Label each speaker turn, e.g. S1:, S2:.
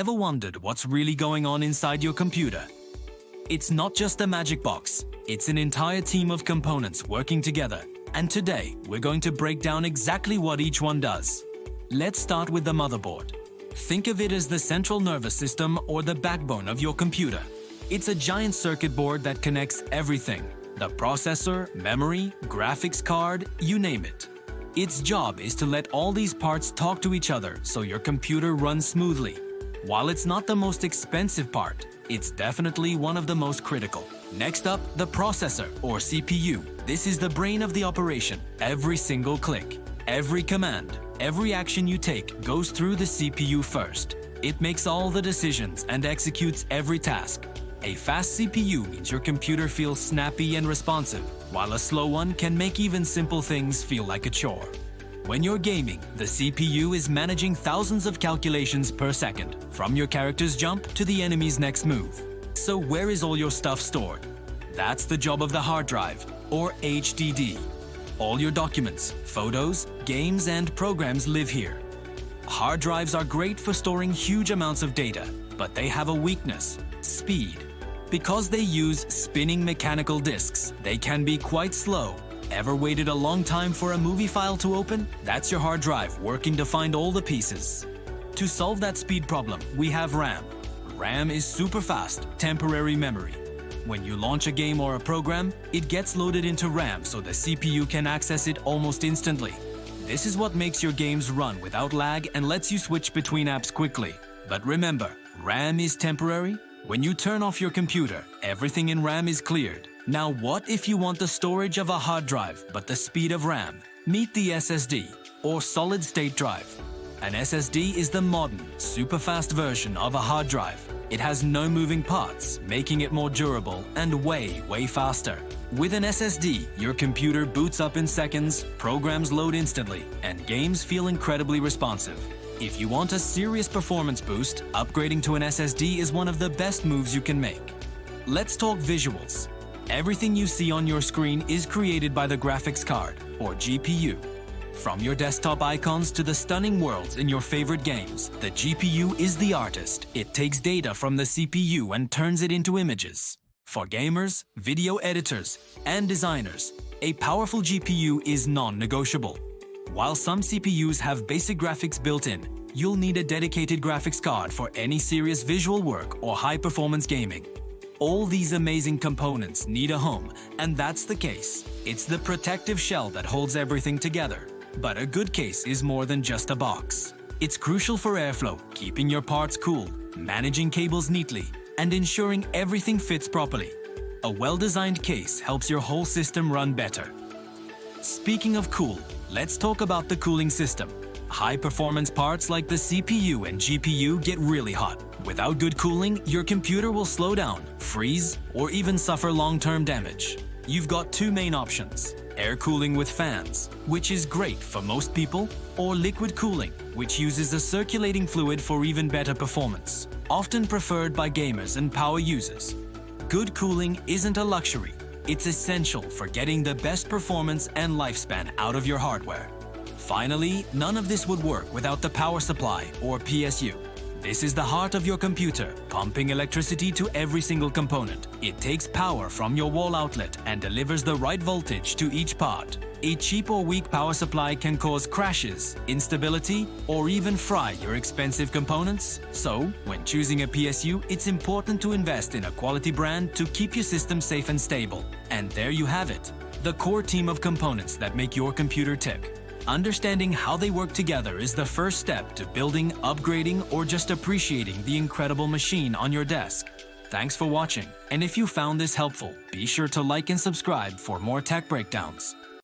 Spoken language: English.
S1: Ever wondered what's really going on inside your computer? It's not just a magic box, it's an entire team of components working together. And today, we're going to break down exactly what each one does. Let's start with the motherboard. Think of it as the central nervous system or the backbone of your computer. It's a giant circuit board that connects everything: the processor, memory, graphics card, you name it. Its job is to let all these parts talk to each other so your computer runs smoothly. While it's not the most expensive part, it's definitely one of the most critical. Next up, the processor or CPU. This is the brain of the operation. Every single click, every command, every action you take goes through the CPU first. It makes all the decisions and executes every task. A fast CPU means your computer feels snappy and responsive, while a slow one can make even simple things feel like a chore. When you're gaming, the CPU is managing thousands of calculations per second, from your character's jump to the enemy's next move. So where is all your stuff stored? That's the job of the hard drive, or HDD. All your documents, photos, games, and programs live here. Hard drives are great for storing huge amounts of data, but they have a weakness: speed. Because they use spinning mechanical disks, they can be quite slow. Ever waited a long time for a movie file to open? That's your hard drive working to find all the pieces. To solve that speed problem, we have RAM. RAM is super fast, temporary memory. When you launch a game or a program, it gets loaded into RAM so the CPU can access it almost instantly. This is what makes your games run without lag and lets you switch between apps quickly. But remember, RAM is temporary. When you turn off your computer, everything in RAM is cleared. Now what if you want the storage of a hard drive but the speed of RAM? Meet the SSD, or solid-state drive. An SSD is the modern, super-fast version of a hard drive. It has no moving parts, making it more durable and way faster. With an SSD, your computer boots up in seconds, programs load instantly, and games feel incredibly responsive. If you want a serious performance boost, upgrading to an SSD is one of the best moves you can make. Let's talk visuals. Everything you see on your screen is created by the graphics card, or GPU. From your desktop icons to the stunning worlds in your favorite games, the GPU is the artist. It takes data from the CPU and turns it into images. For gamers, video editors, and designers, a powerful GPU is non-negotiable. While some CPUs have basic graphics built in, you'll need a dedicated graphics card for any serious visual work or high-performance gaming. All these amazing components need a home, and that's the case. It's the protective shell that holds everything together. But a good case is more than just a box. It's crucial for airflow, keeping your parts cool, managing cables neatly, and ensuring everything fits properly. A well-designed case helps your whole system run better. Speaking of cool, let's talk about the cooling system. High-performance parts like the CPU and GPU get really hot. Without good cooling, your computer will slow down, freeze, or even suffer long-term damage. You've got two main options: air cooling with fans, which is great for most people, or liquid cooling, which uses a circulating fluid for even better performance, often preferred by gamers and power users. Good cooling isn't a luxury. It's essential for getting the best performance and lifespan out of your hardware. Finally, none of this would work without the power supply, or PSU. This is the heart of your computer, pumping electricity to every single component. It takes power from your wall outlet and delivers the right voltage to each part. A cheap or weak power supply can cause crashes, instability, or even fry your expensive components. So, when choosing a PSU, it's important to invest in a quality brand to keep your system safe and stable. And there you have it, the core team of components that make your computer tick. Understanding how they work together is the first step to building, upgrading, or just appreciating the incredible machine on your desk. Thanks for watching, and if you found this helpful, be sure to like and subscribe for more tech breakdowns.